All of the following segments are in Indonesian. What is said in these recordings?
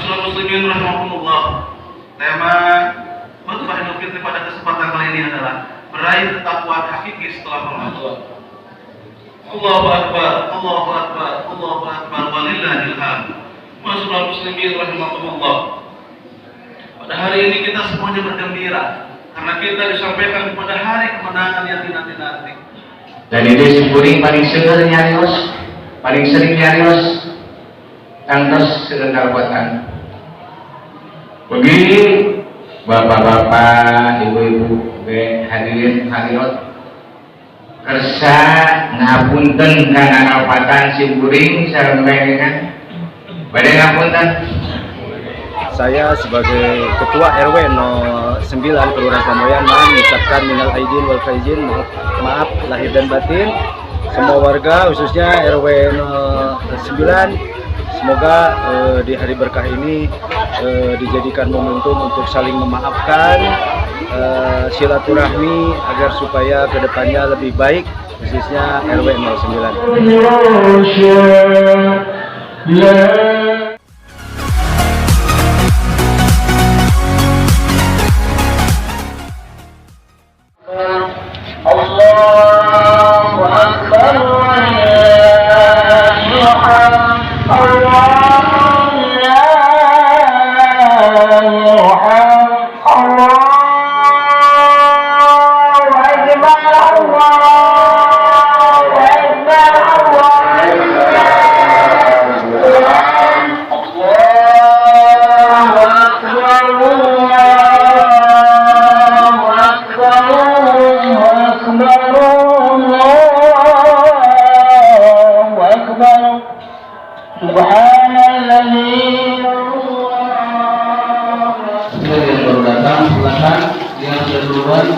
Masyaallah muslimin rahimakumullah. Tema khutbah Idul Fitri pada kesempatan kali ini adalah meraih ketakwaan hakiki setelah Ramadan. Allahu akbar, Allahu akbar, Allahu akbar, walillahil hamd. Masyaallah muslimin rahimakumullah. Pada hari ini kita semuanya bergembira karena kita disampaikan kepada hari kemenangan yang dinanti-nanti. Dan itu simpuring paling sering nyarios tangtos serendah buatan. Begini bapak-bapak, ibu-ibu, hadirin hadirat, kersa ngapunten kana ngapatan simpuring sareng kan. Bade ngapunten. Saya sebagai Ketua RW 09 Kelurahan Pamoyan mengucapkan minal aidin wal faizin, maaf lahir dan batin semua warga khususnya RW 09. Semoga di hari berkah ini dijadikan momentum untuk saling memaafkan, silaturahmi agar supaya kedepannya lebih baik khususnya RW 09.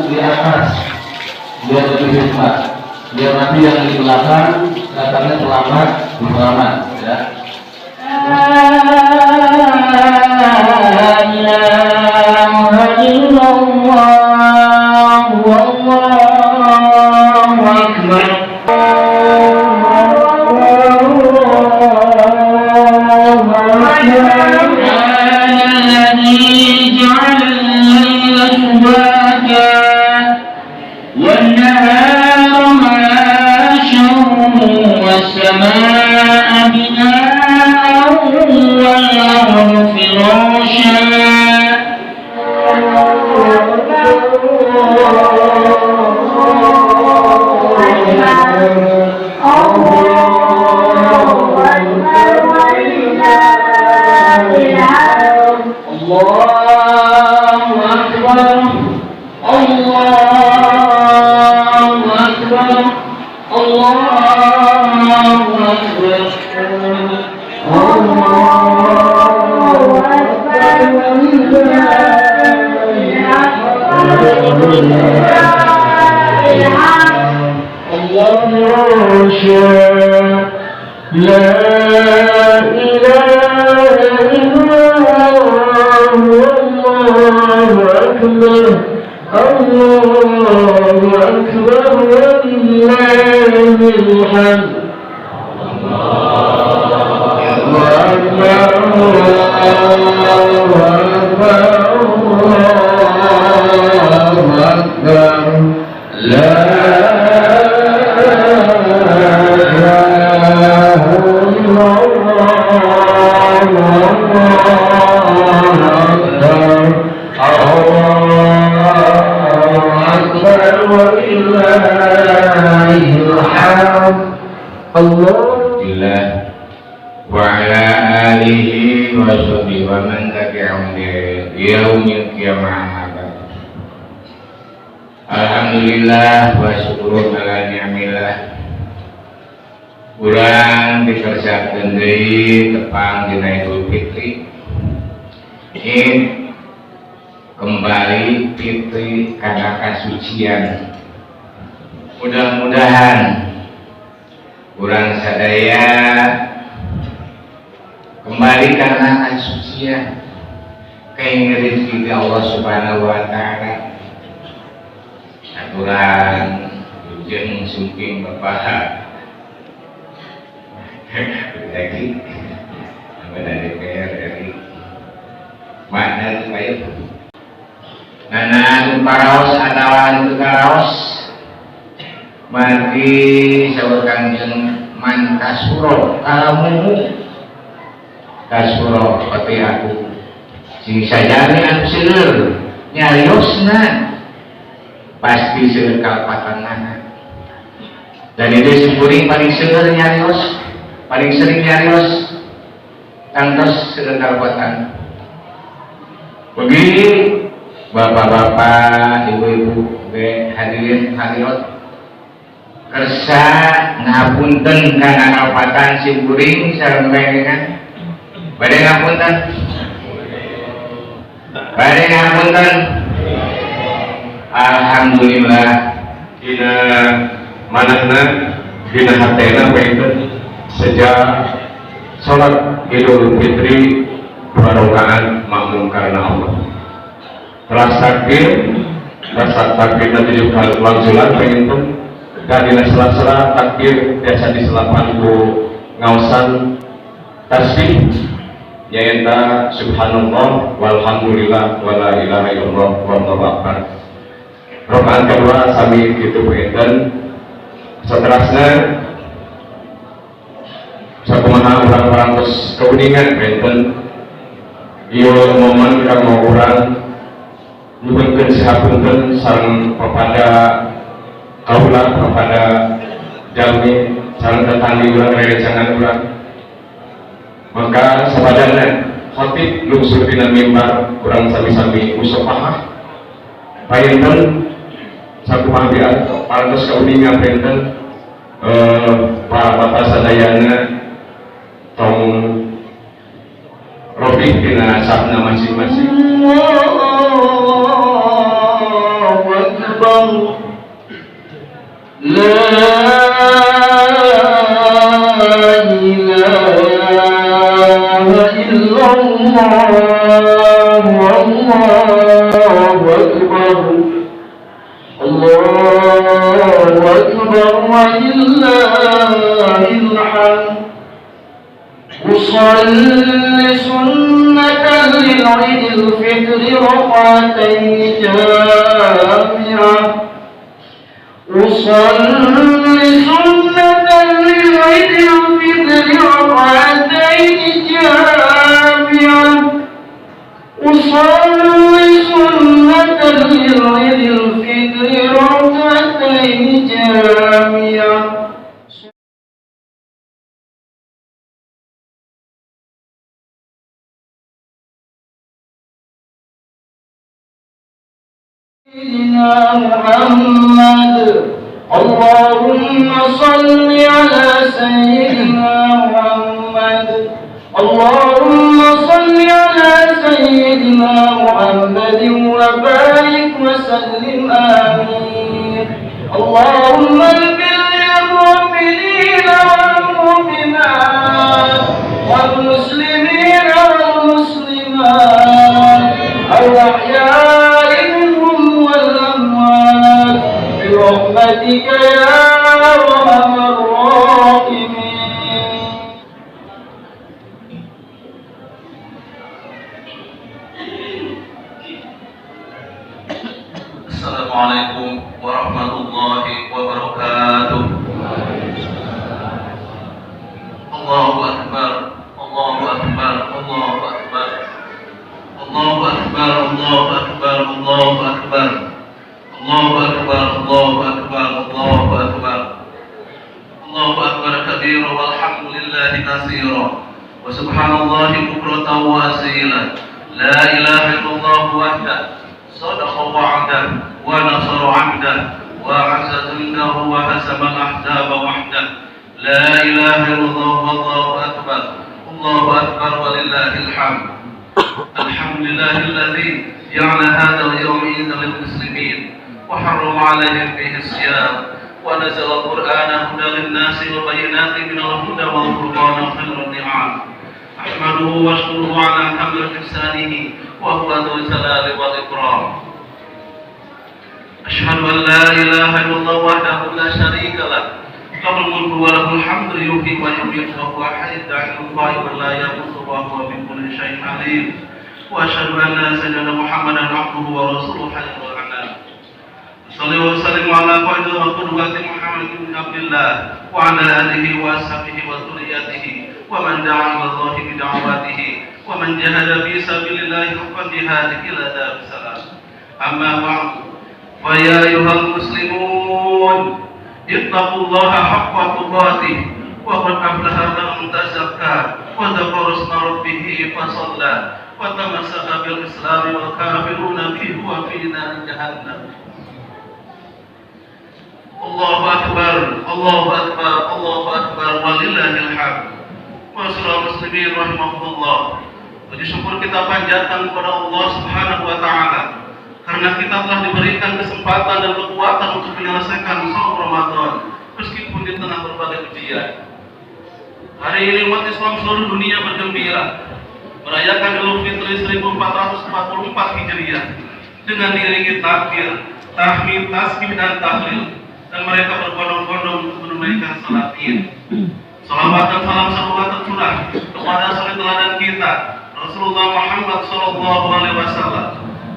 Di atas biar lebih hikmat, biar nanti yang di belakang datangnya terlambat selamat ya. Alhamdulillah wa syukur ala ni'amillah. Urang dikerjakeun deui tepang dina Idul Fitri. Kembali fitri kana kasucian. Mudah-mudahan urang sadaya kembali karena kasucian kaing rezeki Allah Subhanahu wa taala. Aturan jeung sumping Bapak lagi dari DPR RI paraos atawa teu karaos margi saur Kangjeng man kasuro kalamumu kasuro pati aku sing sajane anu seueur nyariosna pasti seueur kalpatanana dan itu simpuring paling seueur nyarios paling sering nyarios kantos seueur kalpatan begini bapak-bapak ibu-ibu hadirin hadirat kersa ngapunten kana kalpatan simpuring sareng lerengan bade ngapunten alhamdulillah dina manahna dina hatena baikkan sejak sholat Idul Fitri barokah makmum karena Allah rasa takbir dan 7 kali pelangsulan baikkan dan dina sela-sela takbir biasa diselapan ku ngaosan tasbih nyaeta subhanallah walhamdulillah wala ilaha illallah wallahu akbar. Rokaan kedua sami kitu peueun saterasna sakumaha urang parantos keuningan benten ieu momen kanggo urang nyuhunkeun sahapunten sareng kepada kaula kepada jalmi sareng tetanggi urang rerencangan urang maka sabadana khatib lungsur dina mimbar urang sami-sami musafahah payenteun sakumaha biar parantos kauningan benten bapak sadayana tong rofi dina sabna masing-masing. Allahu Akbar. La ilaha illallah wallahu akbar Allahu akbar walillahil hamd usalli sunnatan lil 'idil fitri rak'atayn jami'ah usalli sunnatan lil 'idil fitri rak'atayn jami'ah usalli sunnatan lil 'idil fitri rak'atayn jami'ah. Sayyidina Muhammad Allahumma salli ala Sayyidina Muhammad Allahumma salli ala Sayyidina Muhammad wa barik wa sallim amin Allahumma ighfir lil mu'minina wal mu'minat wal muslimina wal muslimat al-ahya'i minhum wal amwat bi rahmatika ya arhamar rahimin. Assalamualaikum warahmatullahi wabarakatuh. Allahu akbar, Allahu akbar, Allahu akbar. Allahu akbar, Allahu akbar, Allahu akbar. Allahu akbar, Allahu akbar, Allahu akbar. Allahu akbar kabira walhamdulillahi katsira wa subhanallahi bukratan wa asila. La ilaha illallah wahdahu صدق وعده ونصر عبده وعز جنده وهزم الأحزاب وحده لا إله إلا الله والله أكبر الله أكبر ولله الحمد الحمد لله الذي جعل هذا اليوم عيدا للمسلمين وحرم عليهم فيه الصيام ونزل القرآن هدى للناس وبينات من الهدى والفرقان خير النعم أحمده واشكره على حمل إحسانه وهو ذو الجلال والإكرام أشهد أن لا إله إلا الله وحده لا شريك له له الملك وله الحمد يحيي ويميت وهو حي القائم لا يموت وهو بكل شيء عليم وأشهد أن سيدنا محمدا عبده ورسوله خير الأنام Shalli wa sallim ala qaidil wa qudwati Muhammad ibn Abdullah wa ala alihi wa ashabihi wa dhurriyyatihi wa man da'a billahi bi da'watihi wa man jahada fi sabilillahi haqqa jihadihi ila daris salam. Amma ba'd. Fa ya ayyuhal muslimun ittaqullaha haqqa tuqatih wa qad aflaha man tazakka wa dzakara isma rabbih fa shalla wa tamassaka bil islam wal kafiruna bihi wa fi nar jahannam. Allahu akbar, Allahu akbar, Allahu akbar, walillahil hamd. Masyaallah muslimin rahimahullah. Puji syukur kita panjatkan kepada Allah Subhanahu wa taala karena kita telah diberikan kesempatan dan kekuatan untuk menyelesaikan shaum Ramadan meskipun di tengah berbagai ujian. Hari ini umat Islam seluruh dunia bergembira merayakan Idul Fitri 1444 Hijriah dengan diiringi takbir, tahmid, tasbih dan tahlil. Dan mereka berbondong-bondong untuk menunaikan salat Id. Salawat dan salam semoga tercurah kepada suri teladan kita Rasulullah Muhammad sallallahu alaihi wasallam,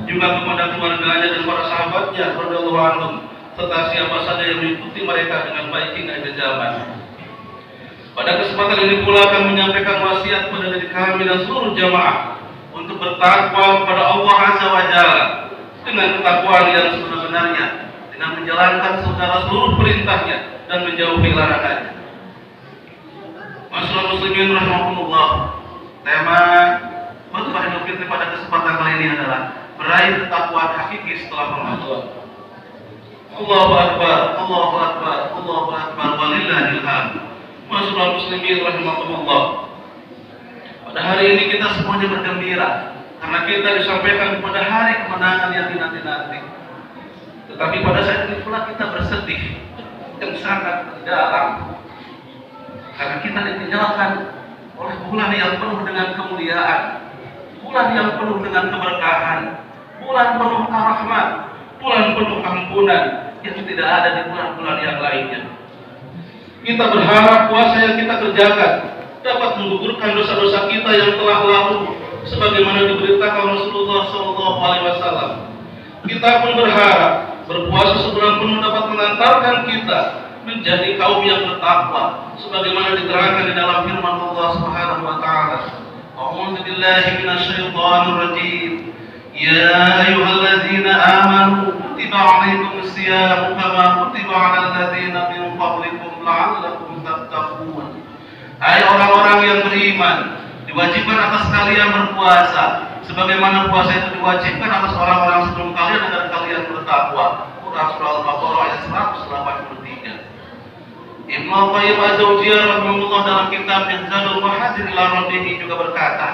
juga kepada keluarganya dan para sahabatnya radhiyallahu anhum, serta siapa saja yang mengikuti mereka dengan baik hingga akhir zaman. Pada kesempatan ini pula akan menyampaikan wasiat kepada diri kami dan seluruh jamaah untuk bertakwa kepada Allah Azza wa Jalla dengan ketakwaan yang sebenar-benarnya, dengan menjalankan segala seluruh perintahnya dan menjauhi larangannya. Masyaallah muslimin rahimahumullah. Tema khutbah Idul Fitri pada kesempatan kali ini adalah meraih ketakwaan hakiki setelah Ramadan. Allahu akbar, Allahu akbar, Allahu akbar, walillahil hamd. Masyaallah muslimin rahimahumullah. Pada hari ini kita semuanya bergembira karena kita disampaikan kepada hari kemenangan yang dinanti-nanti. Tetapi pada saat ini pula kita bersedih yang sangat dalam karena kita ditinggalkan oleh bulan yang penuh dengan kemuliaan, bulan yang penuh dengan keberkahan, bulan penuh rahmat, bulan penuh ampunan yang tidak ada di bulan-bulan yang lainnya. Kita berharap puasa yang kita kerjakan dapat menggugurkan dosa-dosa kita yang telah lalu, sebagaimana diberitakan Rasulullah SAW. Kita pun berharap berpuasa sebulan penuh dapat mengantarkan kita menjadi kaum yang bertakwa, sebagaimana diterangkan di dalam firman Allah Subhanahu wa taala. A'udzu billahi minasyaitonir rajim. Ya ayyuhalladzina amanu kutiba 'alaikumus shiyam kama kutiba 'alal ladzina min qablikum la'allakum tattaqun. Hai orang-orang yang beriman, diwajibkan atas kalian berpuasa sebagaimana puasa itu diwajibkan atas orang-orang sebelum kalian agar kalian bertakwa. Quran surah Al-Baqarah ayat 183. Ibnu Qayyim Az-Jauziyah rahimahullah dalam kitabnya Zadul Ma'ad ila Rabbih juga berkata,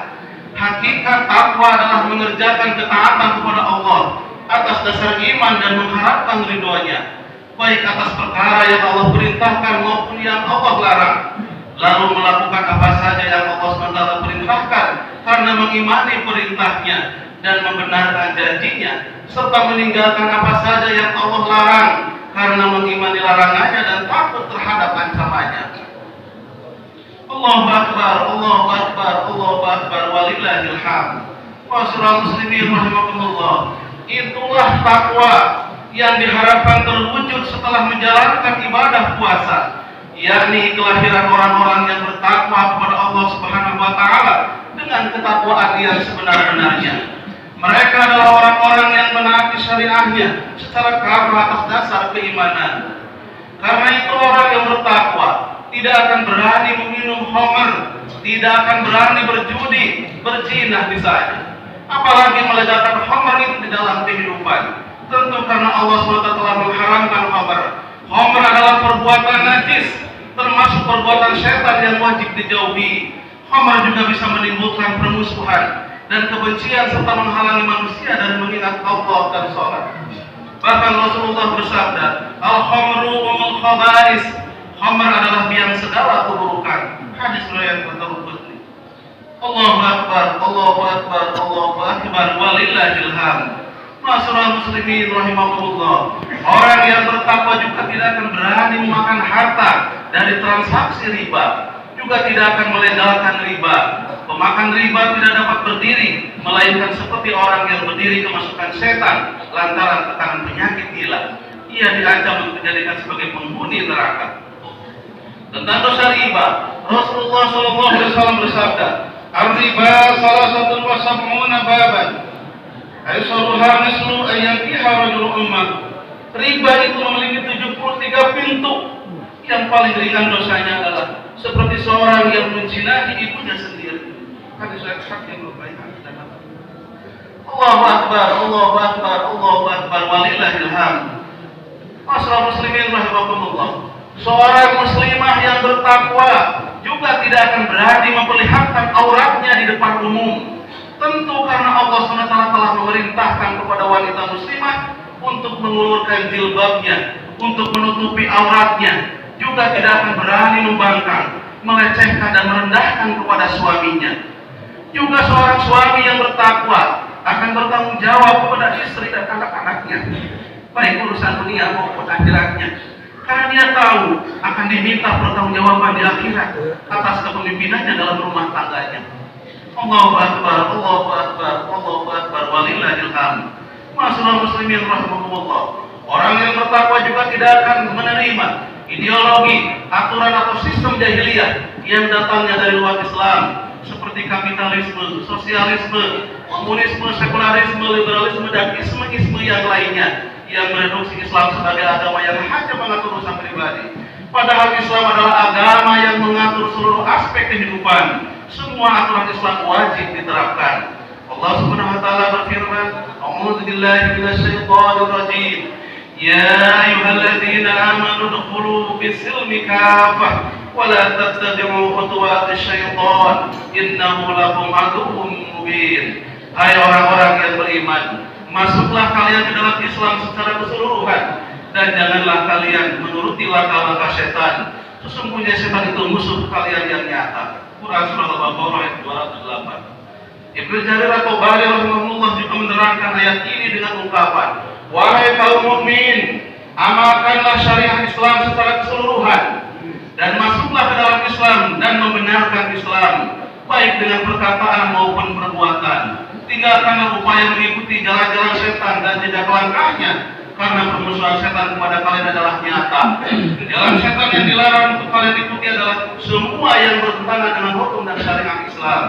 hakikat takwa adalah mengerjakan ketaatan kepada Allah atas dasar iman dan mengharapkan ridhonya, baik atas perkara yang Allah perintahkan maupun yang Allah larang, lalu melakukan apa saja yang Allah SWT perintahkan karena mengimani perintahnya dan membenarkan janjinya, serta meninggalkan apa saja yang Allah larang karena mengimani larangannya dan takut terhadap ancamannya. Allahu akbar, Allahu akbar, Allahu akbar, walillahil hamd. Masyaallah muslimin rahimakumullah. Itulah takwa yang diharapkan terwujud setelah menjalankan ibadah puasa, yakni kelahiran orang-orang yang bertakwa kepada Allah Subhanahu wa taala dengan ketakwaan yang sebenar-benarnya. Mereka adalah orang-orang yang menaati syariahnya secara kafah atas dasar keimanan. Karena itu orang yang bertakwa tidak akan berani meminum khamr, tidak akan berani berjudi, berzina misalnya, apalagi meledakan khamr itu di dalam kehidupan. Tentu karena Allah SWT telah mengharamkan khamr. Khamr adalah perbuatan najis, termasuk perbuatan setan yang wajib dijauhi. Khamr juga bisa menimbulkan permusuhan dan kebencian serta menghalangi manusia dari mengingat Allah dan sholat. Bahkan Rasulullah bersabda, al-khamru umul khaba'is. Khamr adalah biang segala keburukan. Hadis riwayat At-Tirmidzi. Allahu akbar, Allahu akbar, Allahu akbar, walillahil hamd. Masyaallah muslimin rahimakumullah. Orang yang bertakwa juga tidak akan berani memakan harta dari transaksi riba, juga tidak akan melegalkan riba. Pemakan riba tidak dapat berdiri, melainkan seperti orang yang berdiri kemasukan setan lantaran tekanan penyakit gila. ia diancam untuk dijadikan sebagai penghuni neraka. Tentang dosa riba, Rasulullah SAW bersabda, "Ar-riba salah satu wasab'una baban, aisaruha mislu ayyankiha rajul ummah." Riba itu memiliki 73 pintu. Yang paling ringan dosanya adalah seperti seorang yang menzinahi ibunya sendiri. Hadis sahih yang berbaik dan Allahu Akbar, Allahu Akbar, Allahu Akbar, walillahil hamd. Masyaallah muslimin rahimakumullah. Seorang muslimah yang bertakwa juga tidak akan berani memperlihatkan auratnya di depan umum. Tentu karena Allah SWT telah memerintahkan kepada wanita muslimah untuk mengulurkan jilbabnya, untuk menutupi auratnya. Juga tidak akan berani membangkang, melecehkan dan merendahkan kepada suaminya. Juga seorang suami yang bertakwa akan bertanggung jawab kepada istri dan anak-anaknya, baik urusan dunia maupun akhiratnya, karena dia tahu akan diminta pertanggungjawaban di akhirat atas kepemimpinannya dalam rumah tangganya. Allahu Akbar, Allahu Akbar, Allahu Akbar, walillahil hamd. Masyaallah muslimin rahimakumullah. Orang yang bertakwa juga tidak akan menerima ideologi, aturan atau sistem jahiliyah yang datangnya dari luar Islam, seperti kapitalisme, sosialisme, komunisme, sekularisme, liberalisme, dan isme-isme yang lainnya yang mereduksi Islam sebagai agama yang hanya mengatur urusan pribadi. Padahal Islam adalah agama yang mengatur seluruh aspek kehidupan. Semua aturan Islam wajib diterapkan. Allah Subhanahu wa taala berfirman, "A'udzu billahi minasyaitonir rajim. Ya ayyuhalladzina amanu udkhulu fis-silmi kaffah wa la tattabi'u khutuwatis syaitan innahu lakum aduwwun mubin." Hai orang-orang yang beriman, masuklah kalian ke dalam Islam secara keseluruhan dan janganlah kalian menuruti langkah-langkah setan. Sesungguhnya setan itu musuh kalian yang nyata. Quran surah Al-Baqarah ayat 208. Ibnu Jarir at-Tabari rahimahullah juga menerangkan ayat ini dengan ungkapan, "Wahai kaum mukmin, amalkanlah syariat Islam secara keseluruhan dan masuklah ke dalam Islam dan membenarkan Islam, baik dengan perkataan maupun perbuatan. Tinggalkanlah upaya mengikuti jalan-jalan setan dan jejak langkahnya, karena permusuhan setan kepada kalian adalah nyata. Jalan setan yang dilarang untuk kalian ikuti adalah semua yang bertentangan dengan hukum dan syariat Islam."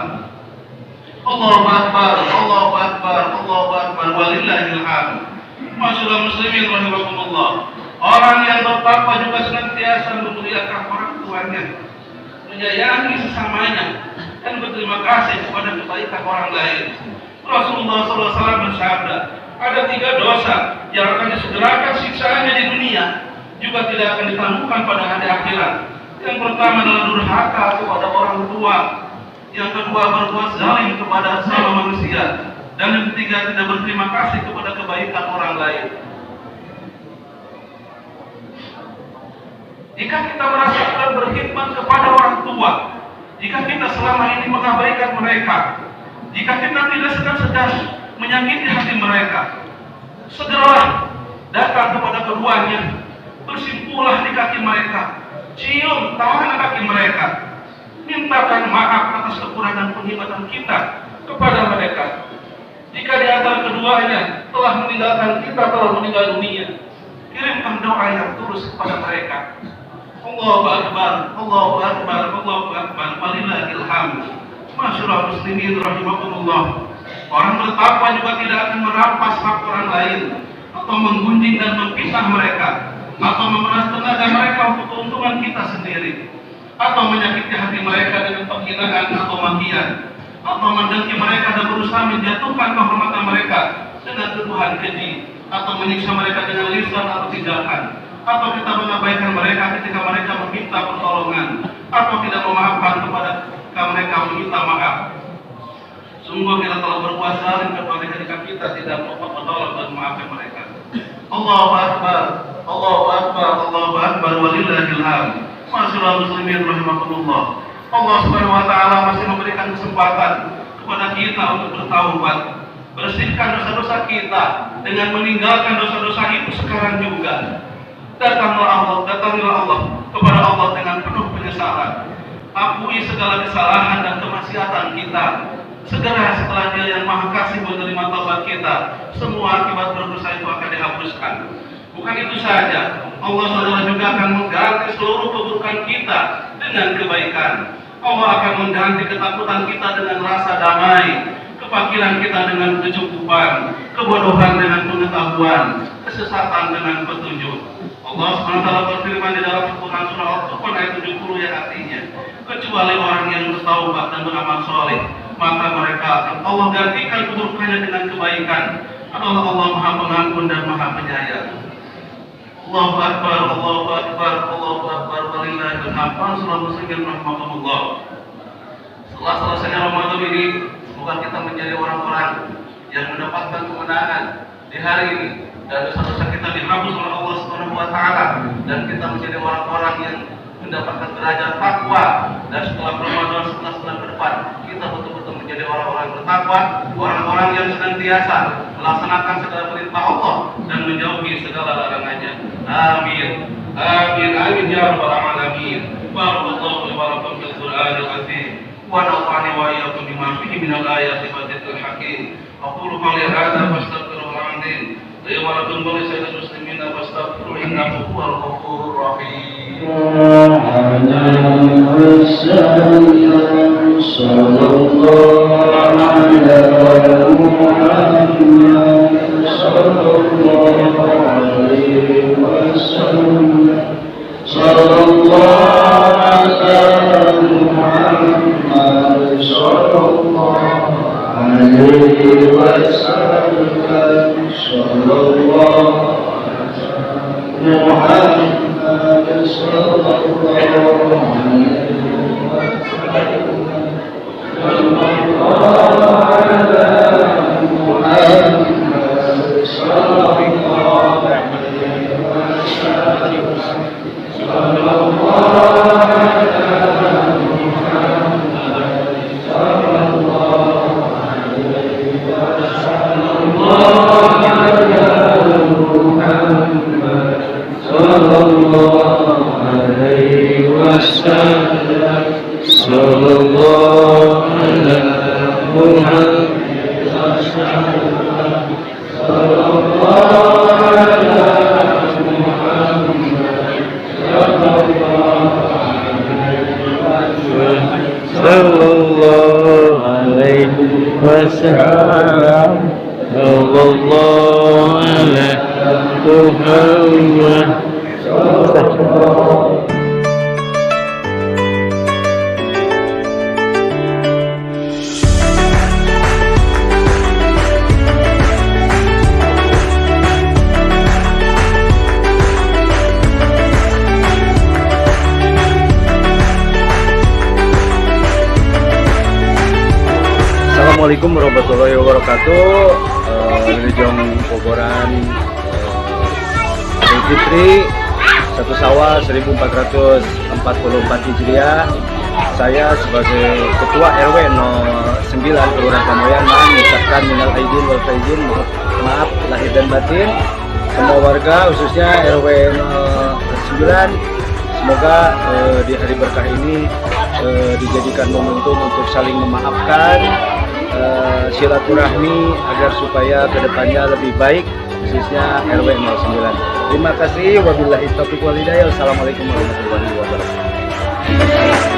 Allahu Akbar, Allahu Akbar, Allahu Akbar, walillahil hamd. Masyaallah muslimin rahimakumullah. Orang yang bertakwa juga senantiasa memuliakan orang tuanya, menyayangi sesamanya, dan berterima kasih kepada kebaikan orang lain. Rasulullah SAW bersabda, ada 3 dosa yang akan disegerakan siksaannya di dunia, juga tidak akan ditangguhkan pada hari akhirat. Yang pertama adalah durhaka kepada orang tua. Yang kedua berbuat zalim kepada sesama manusia, dan yang ketiga tidak berterima kasih kepada kebaikan orang lain. Jika kita merasa telah berkhidmat kepada orang tua, jika kita selama ini mengabaikan mereka, jika kita tidak segan-segan menyakiti hati mereka, segeralah datang kepada keduanya, bersimpulah di kaki mereka, cium tangan kaki mereka, mintakan maaf atas kekurangan penghormatan kita kepada mereka. Jika di antara keduanya telah meninggalkan kita, telah meninggal dunia, kirimkan doa yang tulus kepada mereka. Allahu Akbar, Allahu Akbar, Allahu Akbar, walillahil hamd. Masyaallah muslimin rahimakumullah. Orang bertakwa juga tidak akan merampas hak orang lain, atau menggunjing dan memfitnah mereka, atau memeras tenaga mereka untuk keuntungan kita sendiri, atau menyakiti hati mereka dengan penghinaan atau makian, atau mendengki mereka dan berusaha menjatuhkan kehormatan mereka dengan tuduhan keji, atau menyiksa mereka dengan lisan atau tindakan, atau kita mengabaikan mereka ketika mereka meminta pertolongan, atau tidak memaafkan kepada mereka meminta maaf. Sungguh kita telah berbuat zalim kepada mereka ketika kita tidak menolong dan memaafkan mereka. Allahu Akbar, Allahu Akbar, Allahu Akbar, walillahil hamd. Masyaallah muslimin rahimakumullah. Allah Subhanahu wa taala masih memberikan kesempatan kepada kita untuk bertaubat, bersihkan dosa-dosa kita dengan meninggalkan dosa-dosa itu sekarang juga. Datanglah Allah kepada Allah dengan penuh penyesalan. Akui segala kesalahan dan kemaksiatan kita. Segera setelah Dia yang Maha Kasih menerima taubat kita, semua akibat berdosa itu akan dihapuskan. Bukan itu saja, Allah SWT juga akan mengganti seluruh keburukan kita dengan kebaikan. Allah akan mengganti ketakutan kita dengan rasa damai, kefakiran kita dengan kecukupan, kebodohan dengan pengetahuan, kesesatan dengan petunjuk. Allah SWT berfirman di dalam Al-Quran surah Al-Furqan ayat 70 yang artinya, kecuali orang yang bertaubat dan beramal soleh, maka mereka akan Allah gantikan keburukannya dengan kebaikan. Adalah Allah Maha Pengampun dan Maha Penyayang. Allahu Akbar, Allahu Akbar, Allahu Akbar, walillahil hamd. Selalu muslimin rahmatullah. Setelah selesainya Ramadan ini, semoga kita menjadi orang-orang yang mendapatkan kemenangan di hari ini, dan dosa-dosa kita dihapus oleh Allah Subhanahu wa taala, dan kita menjadi orang-orang yang mendapatkan derajat takwa. Dan setelah Ramadan, setelah bulan ke depan, kita betul-betul menjadi orang-orang bertakwa, orang-orang yang senantiasa melaksanakan segala perintah Allah dan menjauhi segala larangannya. Amin. Amin. Amin ya rabbal alamin. Barakallahu li wa lakum fil Qur'anil azim. Wa nafa'ani wa iyyakum bima fihi minal ayati wa dzikril hakim. Aqulu qawli hadza fastaghfirullahal azim. Wa lakum wa lisa'il muslimin fastaghfiruhu innahu huwal ghafurur rahim. Assalamualaikum warahmatullahi wabarakatuh. Dari Jong Pogoran, Idul Fitri 1 Syawal 1444 Hijriah. Saya sebagai Ketua RW 09 Kelurahan Pamoyan mengucapkan minal aidin wal faizin, maaf lahir dan batin semua warga, khususnya RW 09. Semoga di hari berkah ini dijadikan momentum untuk saling memaafkan, silaturahmi agar supaya kedepannya lebih baik, khususnya RW 09. Terima kasih. Wabillahi taufiq wal hidayah. Wassalamualaikum warahmatullahi wabarakatuh.